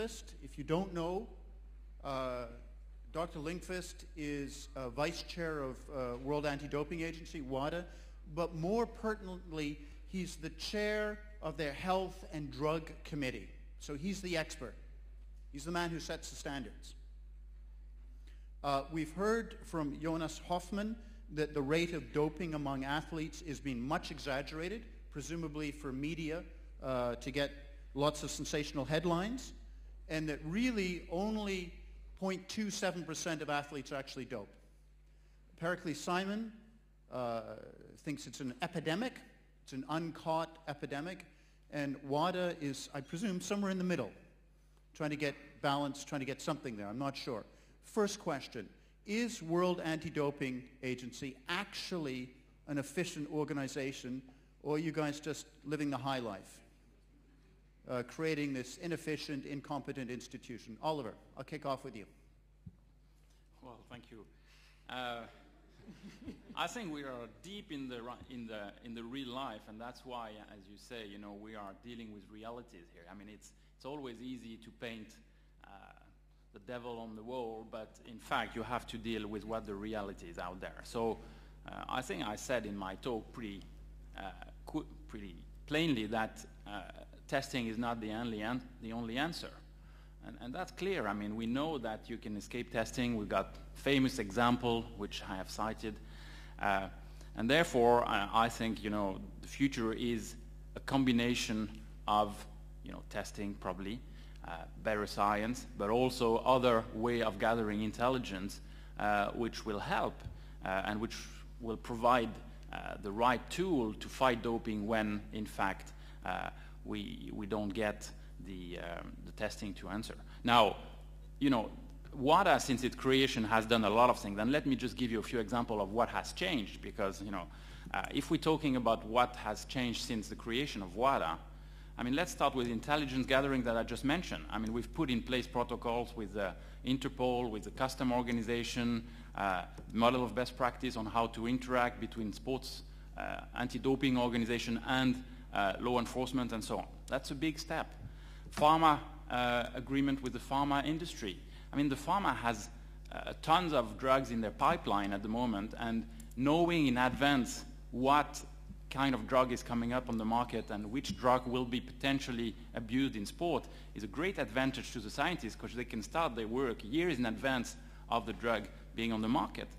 If you don't know, Dr. Ljungqvist is Vice Chair of World Anti-Doping Agency, WADA, but more pertinently, he's the Chair of their Health and Drug Committee. So he's the expert. He's the man who sets the standards. We've heard from Jonas Hoffmann that the rate of doping among athletes is being much exaggerated, presumably for media to get lots of sensational headlines, and that really only 0.27% of athletes actually dope. Perikles Simon thinks it's an epidemic, it's an uncaught epidemic, and WADA is, I presume, somewhere in the middle, trying to get balance, trying to get something there. I'm not sure. First question, is World Anti-Doping Agency actually an efficient organization, or are you guys just living the high life, creating this inefficient, incompetent institution? Oliver, I'll kick off with you. Well, thank you. I think we are deep in the real life, and that's why, as you say, you know, we are dealing with realities here. I mean, it's always easy to paint the devil on the wall, but in fact, you have to deal with what the reality is out there. So, I think I said in my talk pretty plainly that testing is not the only answer. And that's clear. I mean, we know that you can escape testing. We've got famous example, which I have cited. And therefore, I think, you know, the future is a combination of, you know, testing probably, better science, but also other way of gathering intelligence, which will help and which will provide the right tool to fight doping when, in fact, we don't get the testing to answer. Now, you know, WADA, since its creation, has done a lot of things. And let me just give you a few examples of what has changed, because, you know, if we're talking about what has changed since the creation of WADA, I mean, let's start with intelligence gathering that I just mentioned. I mean, we've put in place protocols with Interpol, with the customer organization, model of best practice on how to interact between sports anti-doping organization and law enforcement and so on. That's a big step. Pharma agreement with the pharma industry. I mean, the pharma has tons of drugs in their pipeline at the moment, and knowing in advance what kind of drug is coming up on the market and which drug will be potentially abused in sport is a great advantage to the scientists, because they can start their work years in advance of the drug being on the market.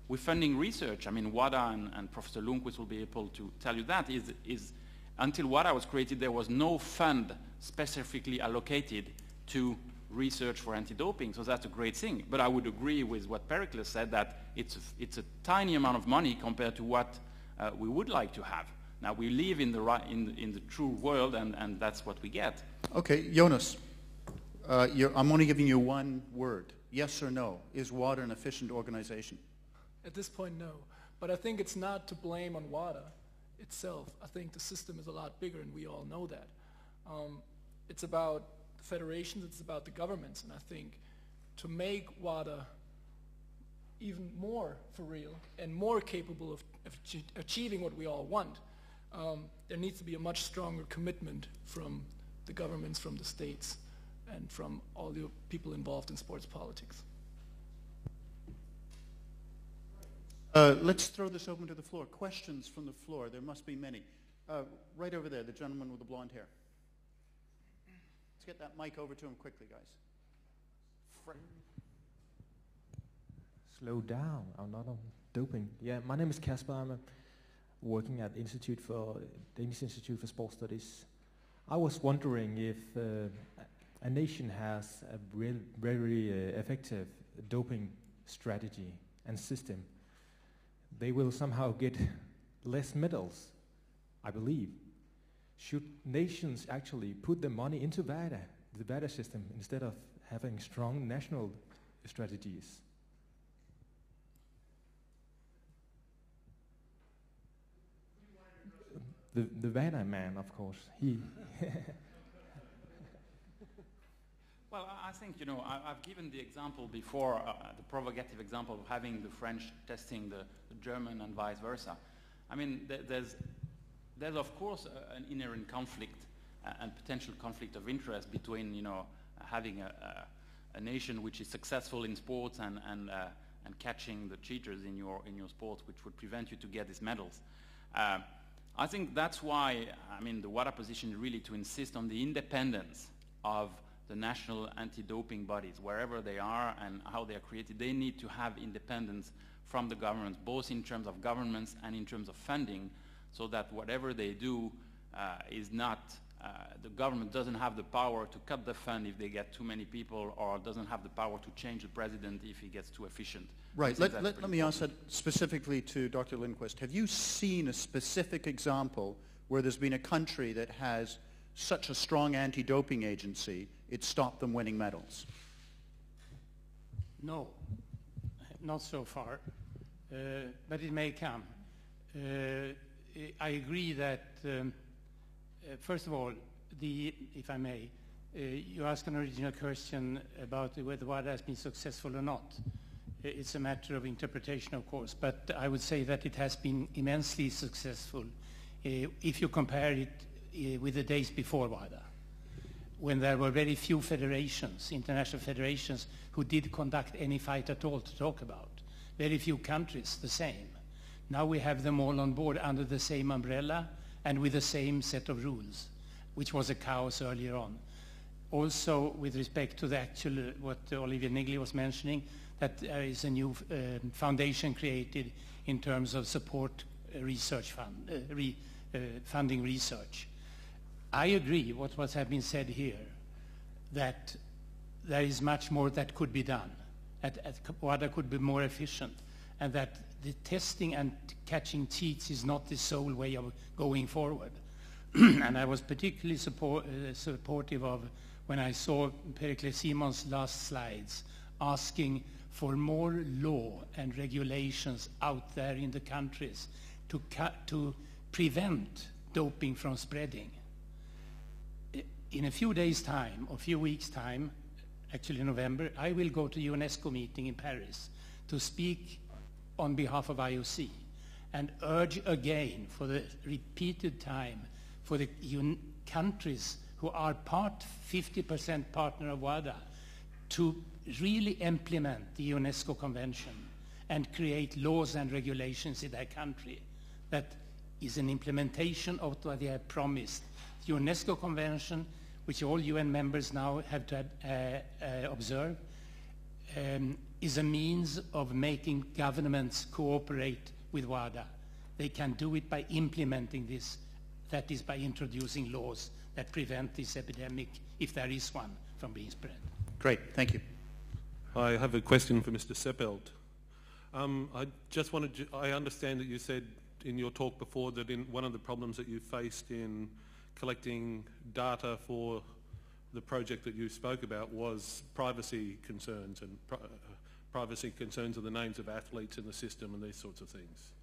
We're funding research. I mean, WADA and Professor Ljungqvist will be able to tell you that is until WADA was created, there was no fund specifically allocated to research for anti-doping, so that's a great thing. But I would agree with what Perikles said, that it's a tiny amount of money compared to what we would like to have. Now, we live in the true world, and that's what we get. Okay, Jonas, I'm only giving you one word, yes or no. Is WADA an efficient organization? At this point, no. But I think it's not to blame on WADA itself. I think the system is a lot bigger, and we all know that. It's about the federations, it's about the governments, and I think to make WADA even more for real and more capable of achieving what we all want, there needs to be a much stronger commitment from the governments, from the states, and from all the people involved in sports politics. Let's throw this open to the floor. Questions from the floor. There must be many. Right over there, the gentleman with the blonde hair. Let's get that mic over to him quickly, guys. Slow down. I'm not on doping. Yeah, my name is Kasper. I'm working at Danish Institute for Sports Studies. I was wondering if a nation has a very effective doping strategy and system, they will somehow get less medals, I believe. Should nations actually put the money into WADA, the WADA system, instead of having strong national strategies? The WADA man, of course, he... Well, I think, you know, I've given the example before, the provocative example of having the French testing the German and vice versa. I mean, there's of course an inherent conflict and potential conflict of interest between, you know, having a nation which is successful in sports and catching the cheaters in your sports, which would prevent you to get these medals. I think that's why, I mean, the WADA position is really to insist on the independence of the national anti-doping bodies, wherever they are and how they are created. They need to have independence from the governments, both in terms of governments and in terms of funding, so that whatever they do is not, the government doesn't have the power to cut the fund if they get too many people, or doesn't have the power to change the president if he gets too efficient. Right. Let me ask that specifically to Dr. Ljungqvist. Have you seen a specific example where there's been a country that has such a strong anti-doping agency, it stopped them winning medals? No, not so far, but it may come. I agree that, first of all, if I may, you asked an original question about whether WADA has been successful or not. It's a matter of interpretation, of course, but I would say that it has been immensely successful if you compare it with the days before WADA, when there were very few federations, international federations, who did conduct any fight at all to talk about. Very few countries, the same. Now we have them all on board under the same umbrella and with the same set of rules, which was a chaos earlier on. Also, with respect to the actual, what Olivier Niggli was mentioning, that there is a new foundation created in terms of support research fund, funding research. I agree with what has been said here, that there is much more that could be done, that WADA could be more efficient, and that the testing and catching cheats is not the sole way of going forward. And I was particularly supportive of when I saw Perikles Simon's last slides, asking for more law and regulations out there in the countries to prevent doping from spreading. In a few days' time, or a few weeks' time, actually in November, I will go to a UNESCO meeting in Paris to speak on behalf of IOC and urge again for the repeated time for the countries who are 50% partner of WADA to really implement the UNESCO Convention and create laws and regulations in their country that is an implementation of what they have promised. The UNESCO Convention, which all UN members now have to observe, is a means of making governments cooperate with WADA. They can do it by implementing this, that is by introducing laws that prevent this epidemic, if there is one, from being spread. Great, thank you. I have a question for Mr. Seppelt. I just wanted to, I understand that you said in your talk before that in one of the problems that you faced in collecting data for the project that you spoke about was privacy concerns and privacy concerns of the names of athletes in the system and these sorts of things,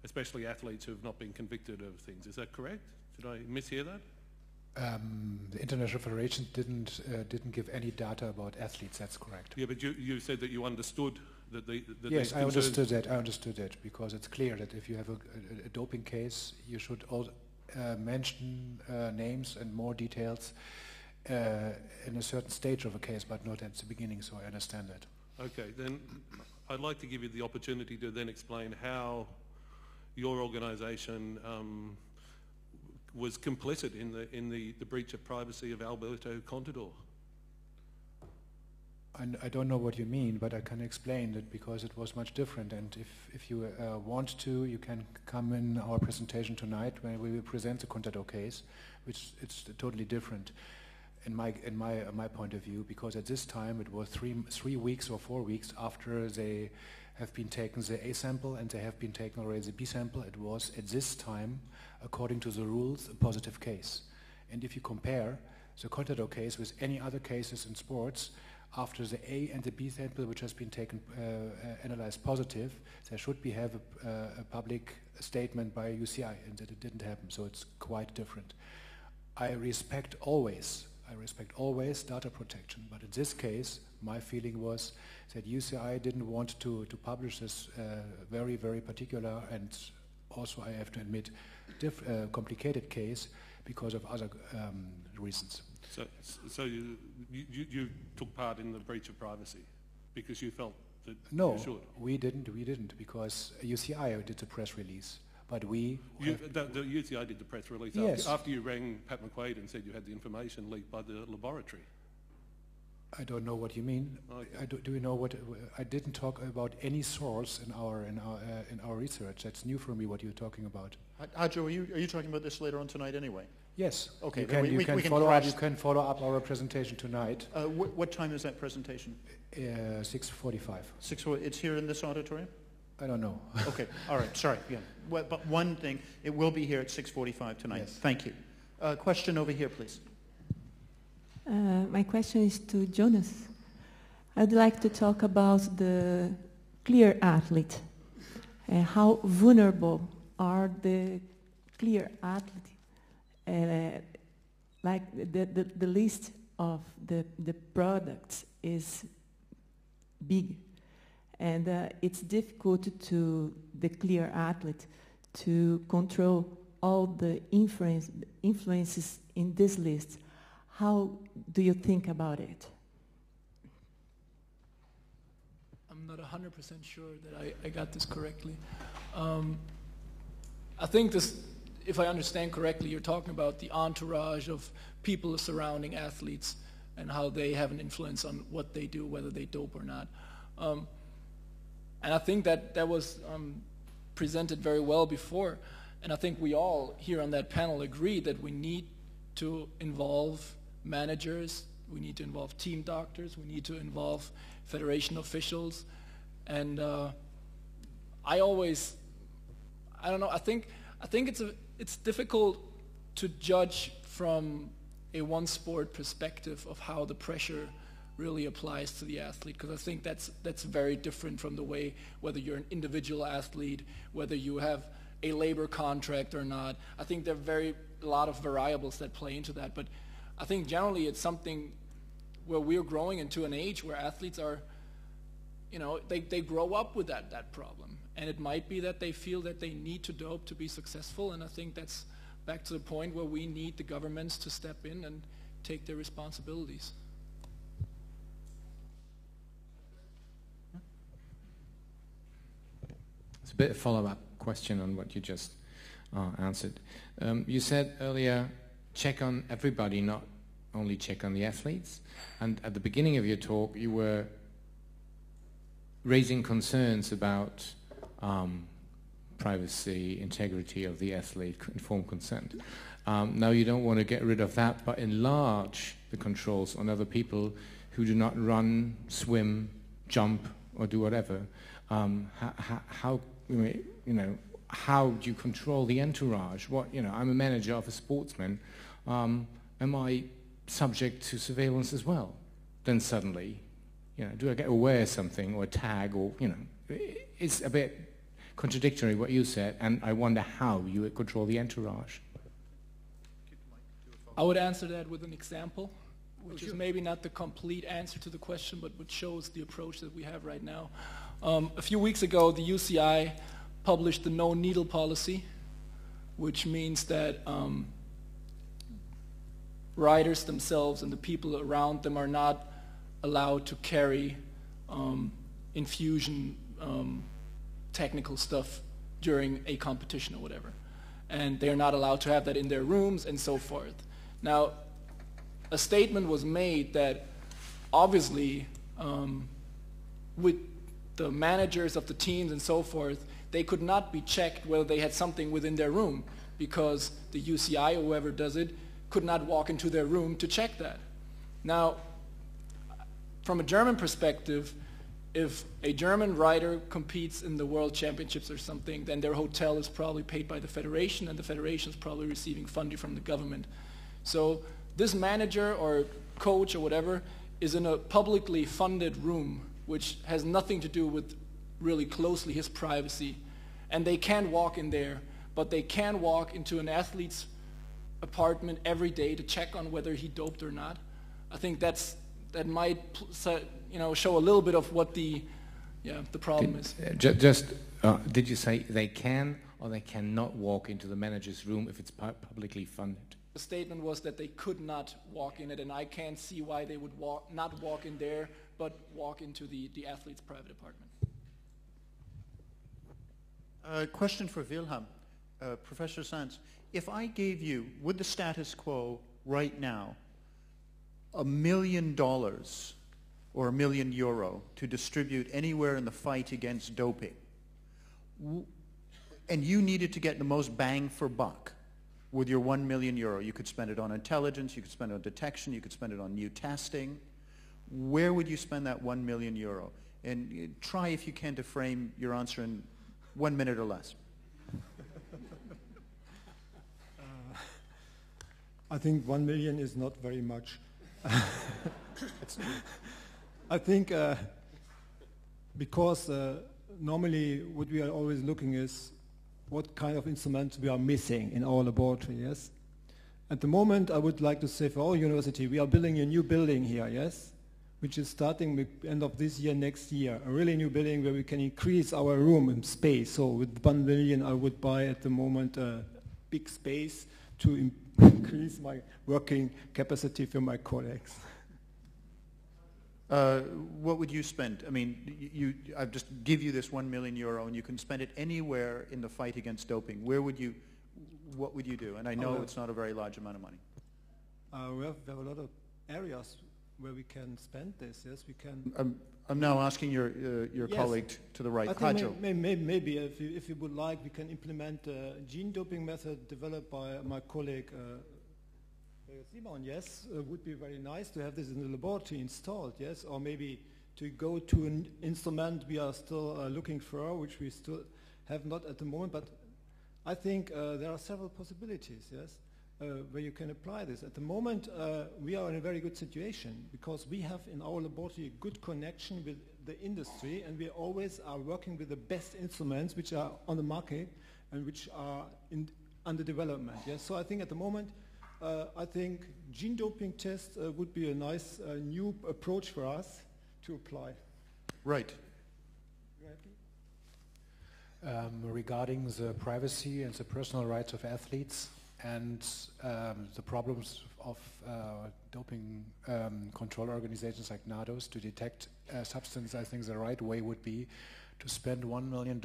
especially athletes who have not been convicted of things. Is that correct? Did I mishear that? The International Federation didn't give any data about athletes. That's correct. Yeah, but you said that you understood that yes, I understood that. I understood that because it's clear that if you have a doping case, you should all mention names and more details in a certain stage of a case, but not at the beginning. So I understand that. Okay, then I'd like to give you the opportunity to then explain how your organisation was complicit in the breach of privacy of Alberto Contador. I don't know what you mean, but I can explain that because it was much different. And if you want to, you can come in our presentation tonight when we will present the Contador case, which it's totally different in my point of view, because at this time it was 3 weeks or 4 weeks after they have been taken the A sample and they have been taken already the B sample. It was at this time, according to the rules, a positive case. And if you compare the Contador case with any other cases in sports, after the A and the B sample, which has been taken, analyzed positive, there should have a public statement by UCI, and that it didn't happen. So it's quite different. I respect always data protection, but in this case, my feeling was that UCI didn't want to publish this very, very particular and also, I have to admit, complicated case because of other reasons. So you took part in the breach of privacy because you felt that No, you should? we didn't, because UCI did the press release. But the UCI did the press release Yes. after you rang Pat McQuaid and said you had the information leaked by the laboratory. I don't know what you mean. Okay. Do you know what? I didn't talk about any source in our research. That's new for me. What you're talking about? Hajo, are you talking about this later on tonight anyway? Yes. Okay, You then can, we can follow up. cross- You can follow up our presentation tonight. What time is that presentation? 6:45. It's here in this auditorium? I don't know. Okay, all right, sorry. Yeah. But one thing, it will be here at 6:45 tonight. Yes. Thank you. Question over here, please. My question is to Jonas. I'd like to talk about the clear athlete. How vulnerable are the clear athlete? Like the list of the products is big, and it's difficult to the clear athlete to control all the influences in this list. How do you think about it? I'm not 100% sure that I got this correctly. I think this, if I understand correctly, you're talking about the entourage of people surrounding athletes and how they have an influence on what they do, whether they dope or not. And I think that was presented very well before. And I think we all here on that panel agree that we need to involve managers, we need to involve team doctors, we need to involve federation officials. And I don't know, I think it's difficult to judge from a one sport perspective of how the pressure really applies to the athlete, because I think that's very different from the way whether you're an individual athlete, whether you have a labor contract or not. I think there are a lot of variables that play into that, but I think generally it's something where we're growing into an age where athletes are, they grow up with that problem. And it might be that they feel that they need to dope to be successful, and I think that's back to the point where we need the governments to step in and take their responsibilities. It's a bit of a follow-up question on what you just answered. You said earlier, check on everybody, not only check on the athletes. And at the beginning of your talk, you were raising concerns about privacy, integrity of the athlete, informed consent. Now you don't want to get rid of that, but enlarge the controls on other people who do not run, swim, jump, or do whatever. How do you control the entourage? I'm a manager of a sportsman. Am I subject to surveillance as well? Then suddenly, do I get to wear something or a tag or, it's a bit contradictory what you said, and I wonder how you would control the entourage. I would answer that with an example, which is maybe not the complete answer to the question, but which shows the approach that we have right now. A few weeks ago, the UCI published the no needle policy, which means that riders themselves and the people around them are not allowed to carry infusion technical stuff during a competition or whatever. And they're not allowed to have that in their rooms and so forth. Now, a statement was made that obviously with the managers of the teams and so forth, they could not be checked whether they had something within their room, because the UCI or whoever does it could not walk into their room to check that. Now, from a German perspective, if a German rider competes in the World Championships or something, then their hotel is probably paid by the federation, and the federation is probably receiving funding from the government. So this manager or coach or whatever is in a publicly funded room, which has nothing to do with really closely his privacy. And they can walk in there, but they can walk into an athlete's apartment every day to check on whether he doped or not. I think that might show a little bit of what the problem is. Did you say they can or they cannot walk into the manager's room if it's publicly funded? The statement was that they could not walk in it, and I can't see why they would not walk in there, but walk into the athlete's private apartment. Question for Wilhelm. Professor Sands, if I gave you, with the status quo right now, $1 million or €1 million to distribute anywhere in the fight against doping, and you needed to get the most bang for buck with your €1 million, you could spend it on intelligence, you could spend it on detection, you could spend it on new testing, where would you spend that €1 million? And try, if you can, to frame your answer in 1 minute or less. I think 1 million is not very much. I think because normally what we are always looking is what kind of instruments we are missing in our laboratory, yes? At the moment, I would like to say for our university, we are building a new building here, yes? Which is starting with end of this year, next year. A really new building where we can increase our room in space. So with 1 million, I would buy at the moment a big space to increase my working capacity for my colleagues. What would you spend? I mean, I just give you this €1 million and you can spend it anywhere in the fight against doping. What would you do? And I know it's not a very large amount of money. We have a lot of areas where we can spend this. Yes, we can. I'm now asking your yes. colleague to the right, I think Hajo. Maybe if you would like, we can implement a gene doping method developed by my colleague Simon. Yes, would be very nice to have this in the laboratory installed. Yes, or maybe to go to an instrument we are still looking for, which we still have not at the moment. But I think there are several possibilities. Yes. Where you can apply this. At the moment, we are in a very good situation because we have in our laboratory a good connection with the industry, and we always are working with the best instruments which are on the market and which are under development. Yes? So I think at the moment, I think gene doping tests would be a nice new approach for us to apply. Right. Regarding the privacy and the personal rights of athletes, and the problems of doping control organizations like NADOs to detect substance, I think the right way would be to spend $1 million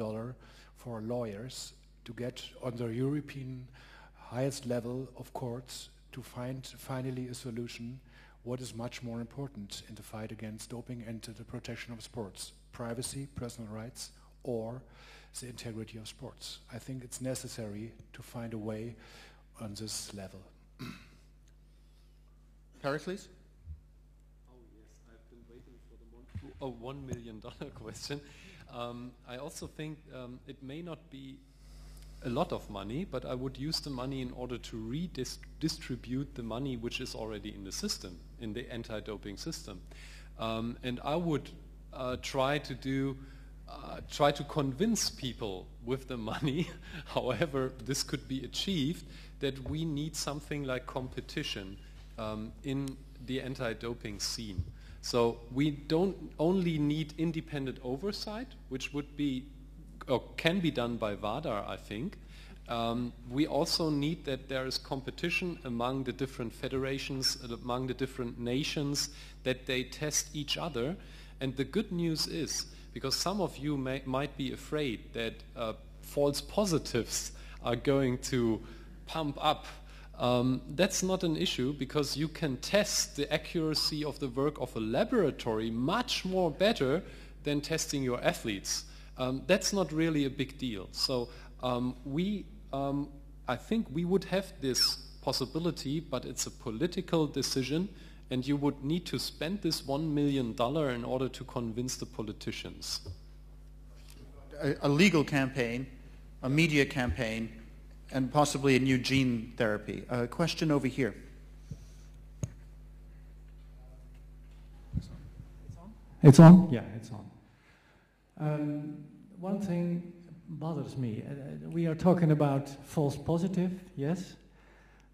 for lawyers to get on the European highest level of courts to find finally a solution what is much more important in the fight against doping and the protection of sports: privacy, personal rights, or the integrity of sports. I think it's necessary to find a way on this level. Perikles? Oh yes, I've been waiting for the $1 million question. I also think it may not be a lot of money, but I would use the money in order to redistribute the money which is already in the system, in the anti-doping system. And I would try to convince people with the money, however this could be achieved, that we need something like competition in the anti-doping scene. So we don't only need independent oversight, which would be or can be done by WADA, I think. We also need that there is competition among the different federations, among the different nations, that they test each other. And the good news is, because some of you might be afraid that false positives are going to pump up, that's not an issue, because you can test the accuracy of the work of a laboratory much more better than testing your athletes. That's not really a big deal. So I think we would have this possibility, but it's a political decision, and you would need to spend this $1 million in order to convince the politicians. A legal campaign, a media campaign, and possibly a new gene therapy. A question over here. It's on? Yeah, it's on. One thing bothers me. We are talking about false positive, yes?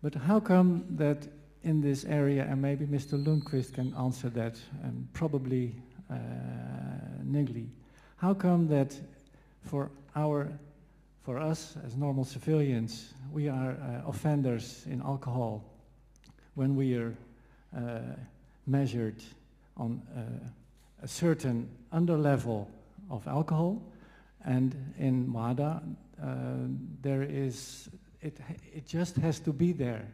But how come that in this area, and maybe Mr. Ljungqvist can answer that, and probably Niggli, how come that for our for us as normal civilians, we are offenders in alcohol when we are measured on a certain underlevel of alcohol, and in WADA it just has to be there.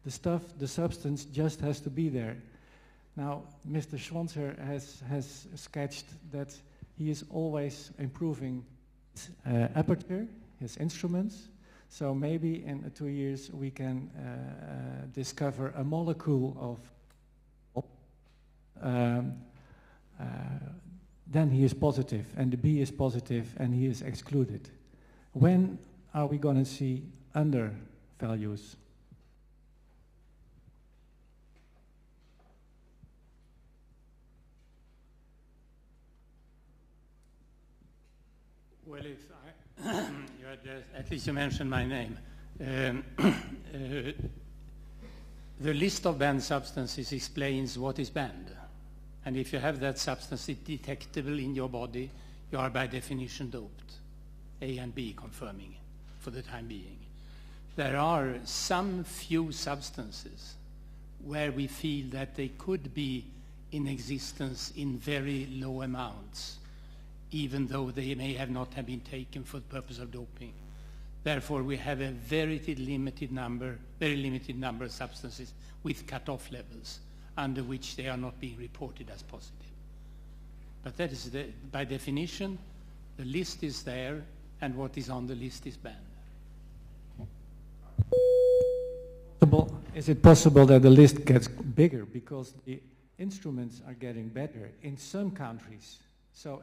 The substance just has to be there. Now, Mr. Schänzer has sketched that he is always improving his aperture, his instruments. So maybe in 2 years we can discover a molecule of then he is positive, and the B is positive, and he is excluded. When are we going to see under values? Well, if you at least you mentioned my name. The list of banned substances explains what is banned. And if you have that substance detectable in your body, you are by definition doped. A and B confirming for the time being. There are some few substances where we feel that they could be in existence in very low amounts, even though they may have not have been taken for the purpose of doping. Therefore, we have a very limited number of substances with cut-off levels under which they are not being reported as positive. But that is, by definition, the list is there, and what is on the list is banned. Is it possible that the list gets bigger because the instruments are getting better in some countries,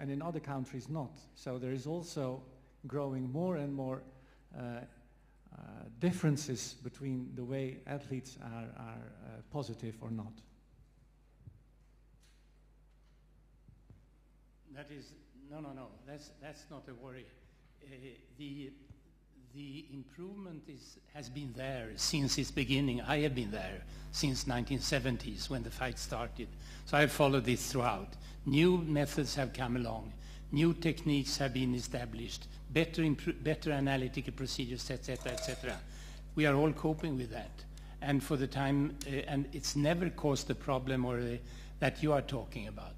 and in other countries not? So there is also growing more and more differences between the way athletes are positive or not. That is no. That's not a worry. The improvement has been there since its beginning. I have been there since 1970s when the fight started. So I've followed this throughout. New methods have come along. New techniques have been established. Better analytical procedures, etc., etc. We are all coping with that. And for the time, and it's never caused the problem that you are talking about.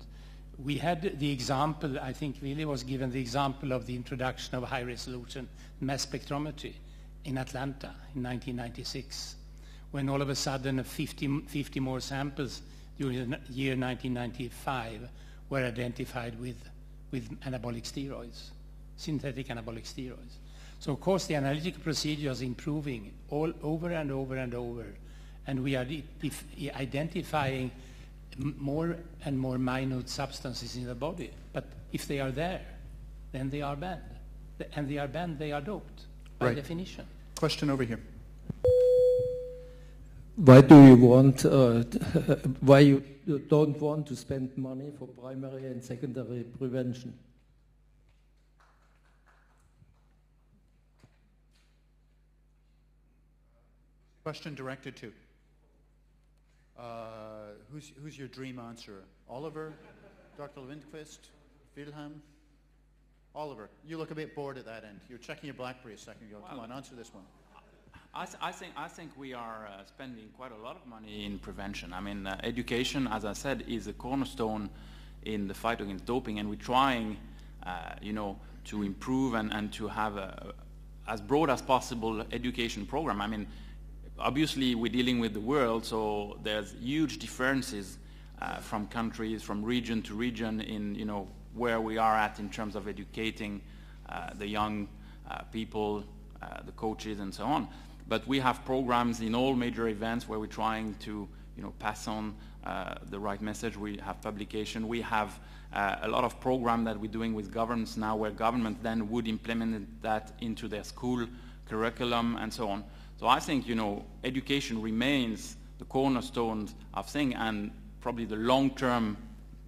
We had the example, I think Willie was given the example of the introduction of high-resolution mass spectrometry in Atlanta in 1996, when all of a sudden 50 more samples during the year 1995 were identified with anabolic steroids, synthetic anabolic steroids. So of course the analytical procedure is improving all over and over and over, and we are identifying more and more minute substances in the body. But if they are there, then they are banned. And they are banned, they are doped, by definition. Question over here. Why do you want, why you don't want to spend money for primary and secondary prevention? Question directed to? Who's your dream answer? Oliver? Dr. Ljungqvist? Wilhelm? Oliver, you look a bit bored at that end. You were checking your BlackBerry a second ago. Come on, answer this one. I think we are spending quite a lot of money in prevention. I mean, education, as I said, is a cornerstone in the fight against doping, and we're trying, to improve and to have as broad as possible education program. I mean, obviously we're dealing with the world, so there's huge differences from countries, from region to region in, where we are at in terms of educating the young people, the coaches and so on. But we have programs in all major events where we're trying to pass on the right message. We have publication. We have a lot of program that we're doing with governments now where governments then would implement that into their school curriculum and so on. So I think, education remains the cornerstone of things, and probably the long-term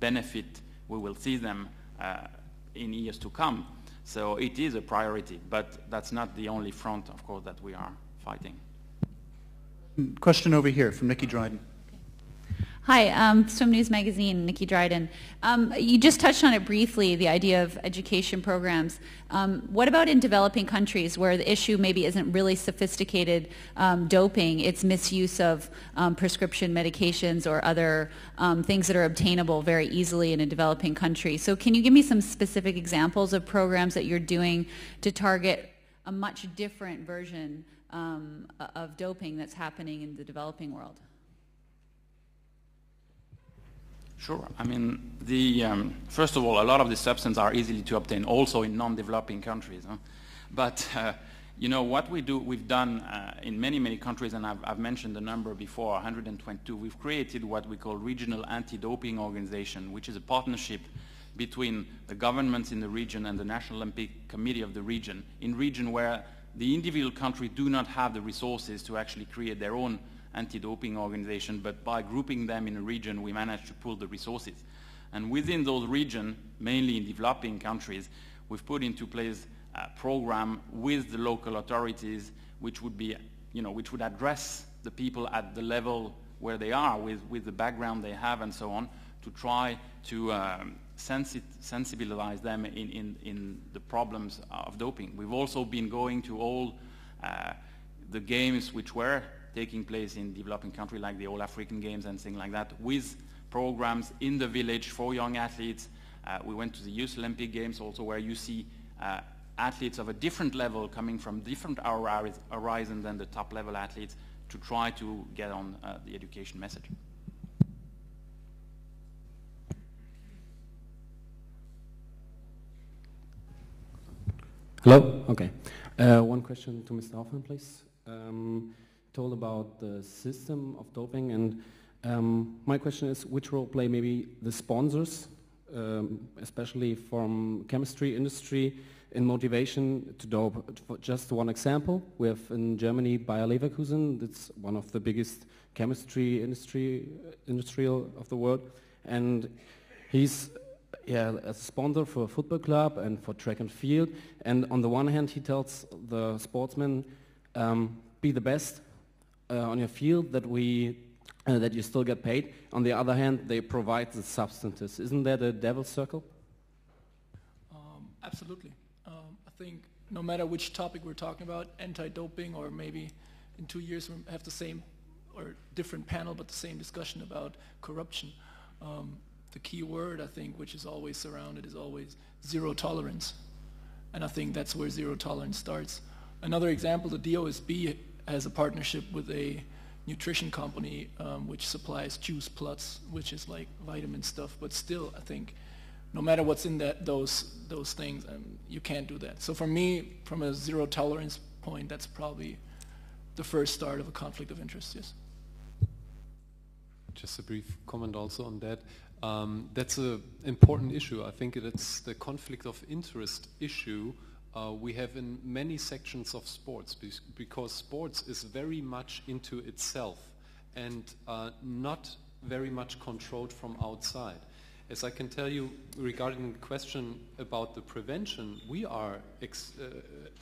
benefit, we will see them in years to come. So it is a priority, but that's not the only front, of course, that we are fighting. Question over here from Nikki Dryden. Hi, Swim News Magazine, Nikki Dryden. You just touched on it briefly, the idea of education programs. What about in developing countries where the issue maybe isn't really sophisticated doping, it's misuse of prescription medications or other things that are obtainable very easily in a developing country? So can you give me some specific examples of programs that you're doing to target a much different version of doping that's happening in the developing world? Sure. I mean, first of all, a lot of the substances are easily to obtain also in non-developing countries. Huh? But, you know, what we've done in many, many countries, and I've mentioned the number before, 122, we've created what we call regional anti-doping organization, which is a partnership between the governments in the region and the National Olympic Committee of the region, in region where the individual countries do not have the resources to actually create their own anti-doping organization, but by grouping them in a region, we managed to pool the resources. And within those regions, mainly in developing countries, we've put into place a program with the local authorities, which would be, you know, which would address the people at the level where they are, with the background they have and so on, to try to sensibilize them in the problems of doping. We've also been going to all the games which were taking place in developing countries, like the All African Games and things like that, with programs in the village for young athletes. We went to the Youth Olympic Games also, where you see athletes of a different level coming from different horizons than the top level athletes, to try to get on the education message. Hello? Okay. One question to Mr. Hoffmann, please. Told about the system of doping, and my question is, which role play maybe the sponsors, especially from chemistry industry, in motivation to dope? For just one example, we have in Germany Bayer Leverkusen. That's one of the biggest chemistry industrial of the world, and he's a sponsor for a football club and for track and field. And on the one hand, he tells the sportsmen, be the best on your field, that you still get paid. On the other hand, they provide the substances. Isn't that a devil's circle? Absolutely. I think no matter which topic we're talking about, anti-doping, or maybe in 2 years we'll have the same or different panel but the same discussion about corruption. The key word, I think, which is always surrounded, is always zero tolerance. And I think that's where zero tolerance starts. Another example, the DOSB has a partnership with a nutrition company which supplies Juice Plus, which is like vitamin stuff. But still, I think, no matter what's in those things, you can't do that. So for me, from a zero tolerance point, that's probably the first start of a conflict of interest, yes. Just a brief comment also on that. That's an important issue. I think it's the conflict of interest issue we have in many sections of sports, because sports is very much into itself and not very much controlled from outside. As I can tell you, regarding the question about the prevention, we are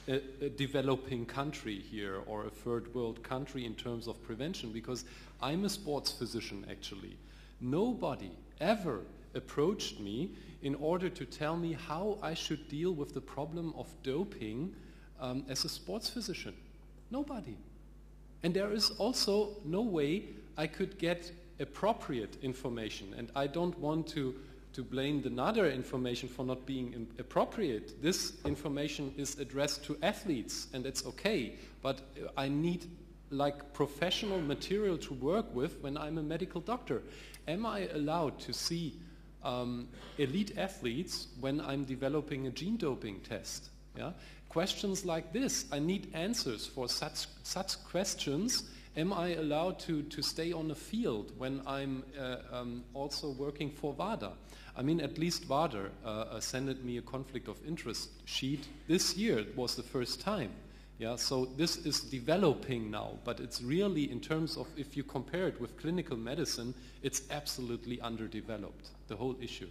a developing country here, or a third world country in terms of prevention, because I'm a sports physician actually. Nobody ever approached me in order to tell me how I should deal with the problem of doping as a sports physician. Nobody. And there is also no way I could get appropriate information, and I don't want to blame the NADA information for not being appropriate. This information is addressed to athletes, and it's okay, but I need like professional material to work with when I'm a medical doctor. Am I allowed to see elite athletes when I'm developing a gene doping test? Yeah? Questions like this, I need answers for such questions. Am I allowed to stay on the field when I'm also working for WADA? I mean, at least WADA sent me a conflict of interest sheet this year. It was the first time. Yeah, so this is developing now, but it's really, in terms of, if you compare it with clinical medicine, it's absolutely underdeveloped, the whole issue.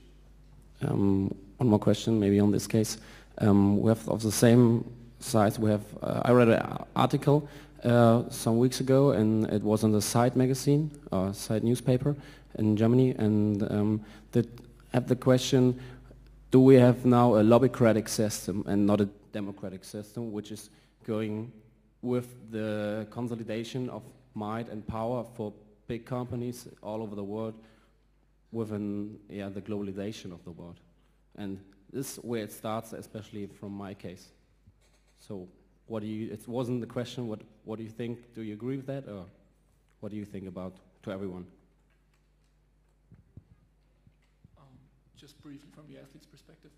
One more question maybe on this case. We have, of the same size, we have, I read an article some weeks ago, and it was on the Side magazine, Side newspaper, in Germany, and have the question: do we have now a lobbycratic system and not a democratic system, which is going with the consolidation of might and power for big companies all over the world, within the globalization of the world? And this is where it starts, especially from my case. So what do you, it wasn't the question, what do you think? Do you agree with that, or what do you think about, to everyone? Just briefly from the athlete's perspective,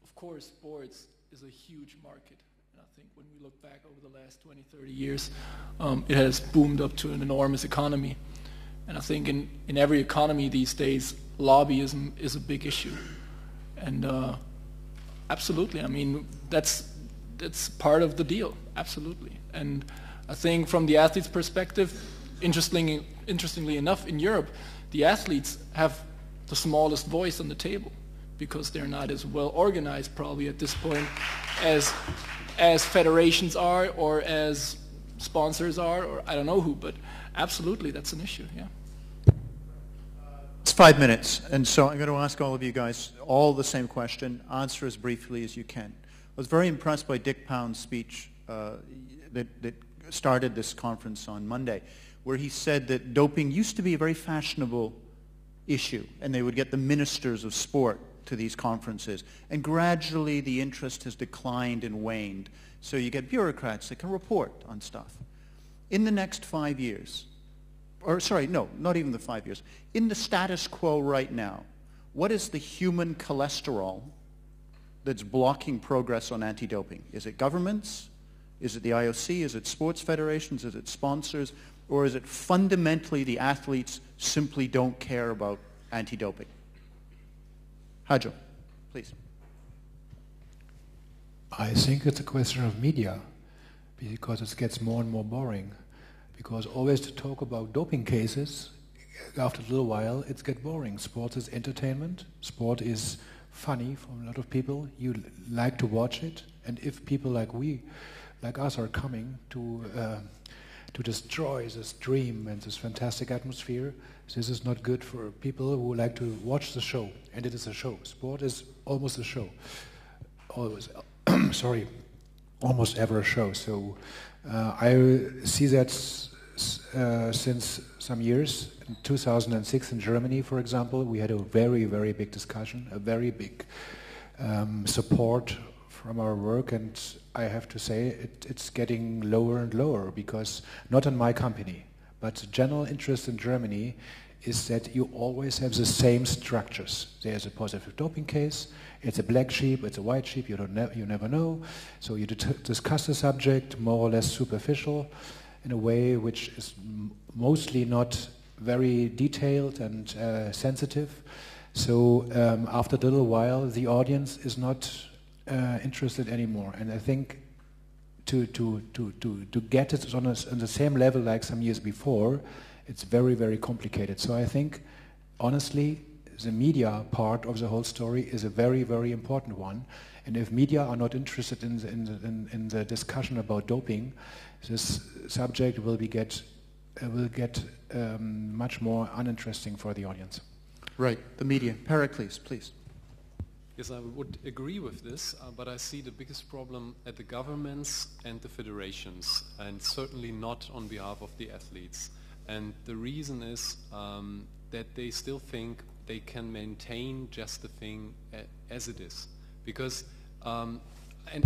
of course sports is a huge market, and I think when we look back over the last 20, 30 years, it has boomed up to an enormous economy. And I think in every economy these days, lobbyism is a big issue. And absolutely, I mean, that's part of the deal, absolutely. And I think from the athlete's perspective, interestingly enough, in Europe, the athletes have the smallest voice on the table because they're not as well organized probably at this point as federations are, or as sponsors are, or I don't know who, but absolutely that's an issue, yeah. It's 5 minutes, and so I'm going to ask all of you guys all the same question. Answer as briefly as you can. I was very impressed by Dick Pound's speech that started this conference on Monday, where he said that doping used to be a very fashionable issue, and they would get the ministers of sport to these conferences, and gradually the interest has declined and waned. So you get bureaucrats that can report on stuff. In the next 5 years, or sorry, no, not even the 5 years, in the status quo right now, what is the human cholesterol that's blocking progress on anti-doping? Is it governments? Is it the IOC? Is it sports federations? Is it sponsors? Or is it fundamentally the athletes simply don't care about anti-doping? Hajo, please. I think it's a question of media, because it gets more and more boring. Because always to talk about doping cases, after a little while, it gets boring. Sport is entertainment. Sport is funny for a lot of people. You like to watch it. And if people like us are coming to destroy this dream and this fantastic atmosphere, this is not good for people who like to watch the show. And it is a show. Sport is almost a show. Always, almost ever a show. So I see that since some years. In 2006 in Germany, for example, we had a very, very big discussion, a very big support from our work, and I have to say it's getting lower and lower, because not in my company, but general interest in Germany is that you always have the same structures. There's a positive doping case, it's a black sheep, it's a white sheep, you never know. So you discuss the subject more or less superficial in a way which is mostly not very detailed and sensitive. So after a little while, the audience is not interested anymore. And I think to get it on the same level like some years before, it's very, very complicated. So I think, honestly, the media part of the whole story is a very, very important one. And if media are not interested in the discussion about doping, this subject will get much more uninteresting for the audience. Right, the media. Perikles, please. Yes, I would agree with this, but I see the biggest problem at the governments and the federations, and certainly not on behalf of the athletes. And the reason is that they still think they can maintain just the thing as it is. Because, and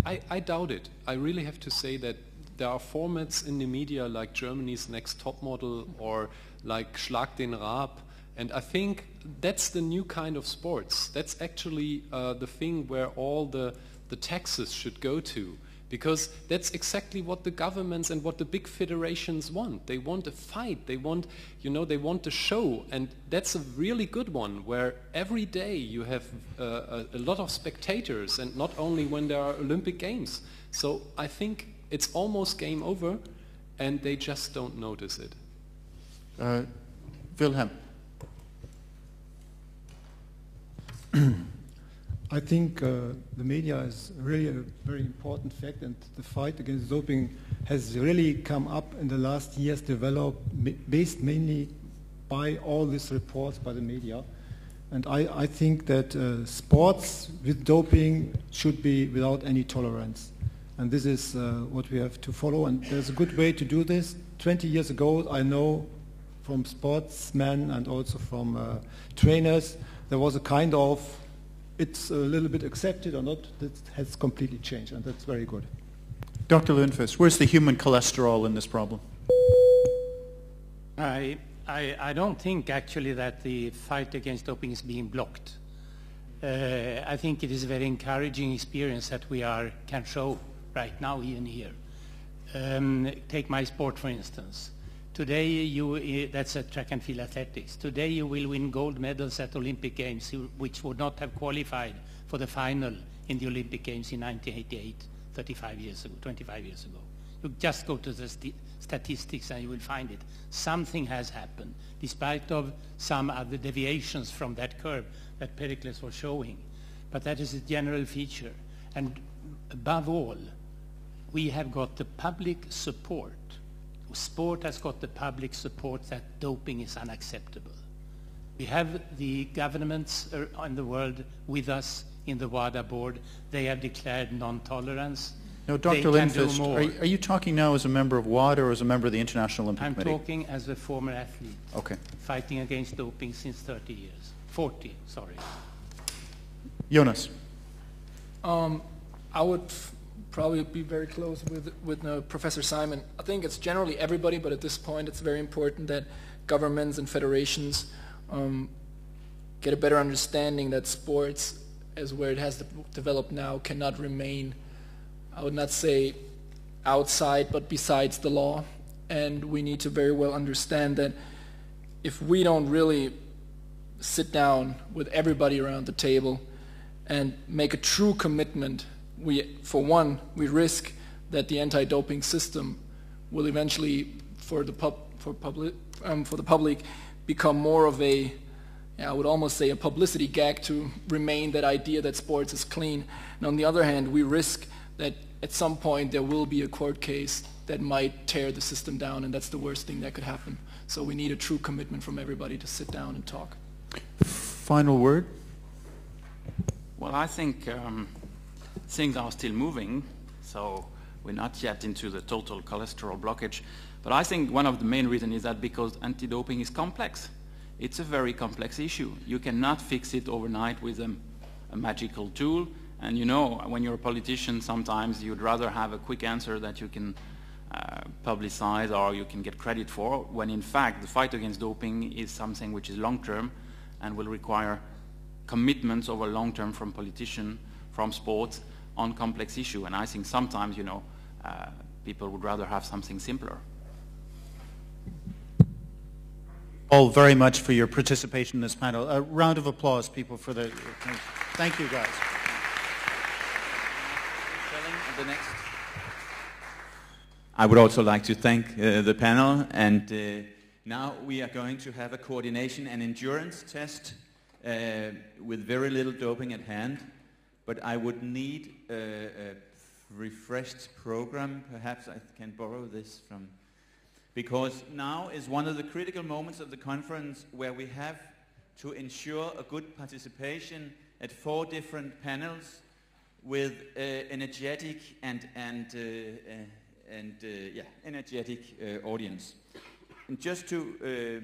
I doubt it. I really have to say that there are formats in the media like Germany's Next Top Model or like Schlag den Raab, and I think that's the new kind of sports. That's actually the thing where all the taxes should go to, because that's exactly what the governments and what the big federations want. They want a fight. They want, they want a show, and that's a really good one where every day you have a lot of spectators, and not only when there are Olympic Games. So I think it's almost game over, and they just don't notice it. Wilhelm. I think the media is really a very important fact, and the fight against doping has really come up in the last years, developed based mainly buy all these reports by the media. And I think that sports with doping should be without any tolerance. And this is what we have to follow. And there's a good way to do this. 20 years ago, I know from sportsmen and also from trainers, there was a kind of, it's a little bit accepted or not, that has completely changed, and that's very good. Dr. Ljungqvist, where's the human cholesterol in this problem? I don't think actually that the fight against doping is being blocked. I think it is a very encouraging experience that we can show right now even here. Take my sport for instance. Today that's a track and field athletics. Today you will win gold medals at Olympic Games which would not have qualified for the final in the Olympic Games in 1988, 25 years ago. You just go to the statistics and you will find it. Something has happened, despite of some other deviations from that curve that Perikles was showing. But that is a general feature. And above all, we have got the public support. Sport has got the public support that doping is unacceptable. We have the governments in the world with us in the WADA board. They have declared non-tolerance. No, Dr. Ljungqvist, are you talking now as a member of WADA or as a member of the International Olympic Committee? I'm talking as a former athlete. Okay. Fighting against doping since 30 years. 40, sorry. Jonas. I would probably be very close with Professor Simon. I think it's generally everybody, but at this point it's very important that governments and federations get a better understanding that sports, as where it has developed now, cannot remain, I would not say outside, but besides the law. And we need to very well understand that if we don't really sit down with everybody around the table and make a true commitment, for one, we risk that the anti-doping system will eventually, for the public, become more of a, I would almost say, a publicity gag to remain that idea that sports is clean. And on the other hand, we risk that at some point there will be a court case that might tear the system down, and that's the worst thing that could happen. So we need a true commitment from everybody to sit down and talk. Final word? Well, I think things are still moving, so we're not yet into the total cholesterol blockage. But I think one of the main reasons is that because anti-doping is complex. It's a very complex issue. You cannot fix it overnight with a magical tool. And you know, when you're a politician, sometimes you'd rather have a quick answer that you can publicize or you can get credit for, when in fact the fight against doping is something which is long-term and will require commitments over long-term from politicians, from sports, on complex issue. And I think sometimes, you know, people would rather have something simpler. All very much for your participation in this panel. A round of applause, people, for the... Thank you, guys. The next. I would also like to thank the panel, and now we are going to have a coordination and endurance test with very little doping at hand, but I would need a refreshed program. Perhaps I can borrow this from, because now is one of the critical moments of the conference where we have to ensure a good participation at 4 different panels with energetic energetic audience. And just to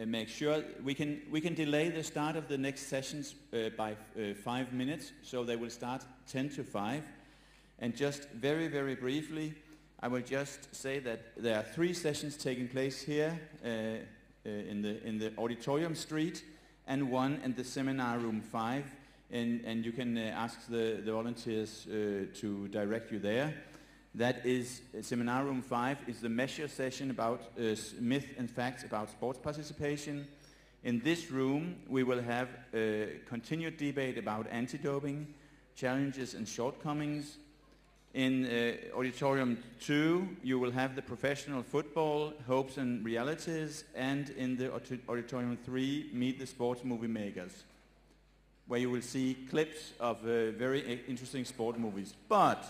make sure, we can delay the start of the next sessions by 5 minutes, so they will start 10 to 5. And just very, very briefly, I will just say that there are 3 sessions taking place here in the auditorium street, and 1 in the seminar room 5. And you can ask the volunteers to direct you there. That is seminar room 5 is the measure session about myth and facts about sports participation. In this room we will have a continued debate about anti-doping, challenges and shortcomings. In auditorium 2 you will have the professional football, hopes and realities, and in the auditorium 3 meet the sports movie makers, where you will see clips of very interesting sport movies. But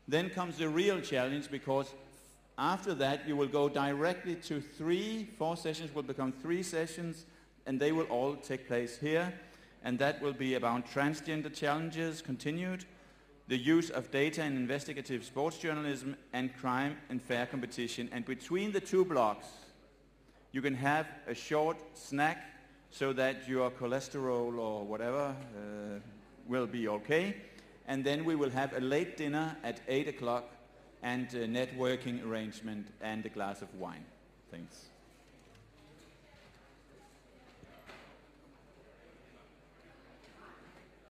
then comes the real challenge, because After that, you will go directly to 4 sessions will become 3 sessions, and they will all take place here. And that will be about transgender challenges continued, the use of data in investigative sports journalism, and crime and fair competition. And between the 2 blocks, you can have a short snack so that your cholesterol or whatever will be okay. And then we will have a late dinner at 8 o'clock and a networking arrangement and a glass of wine. Thanks.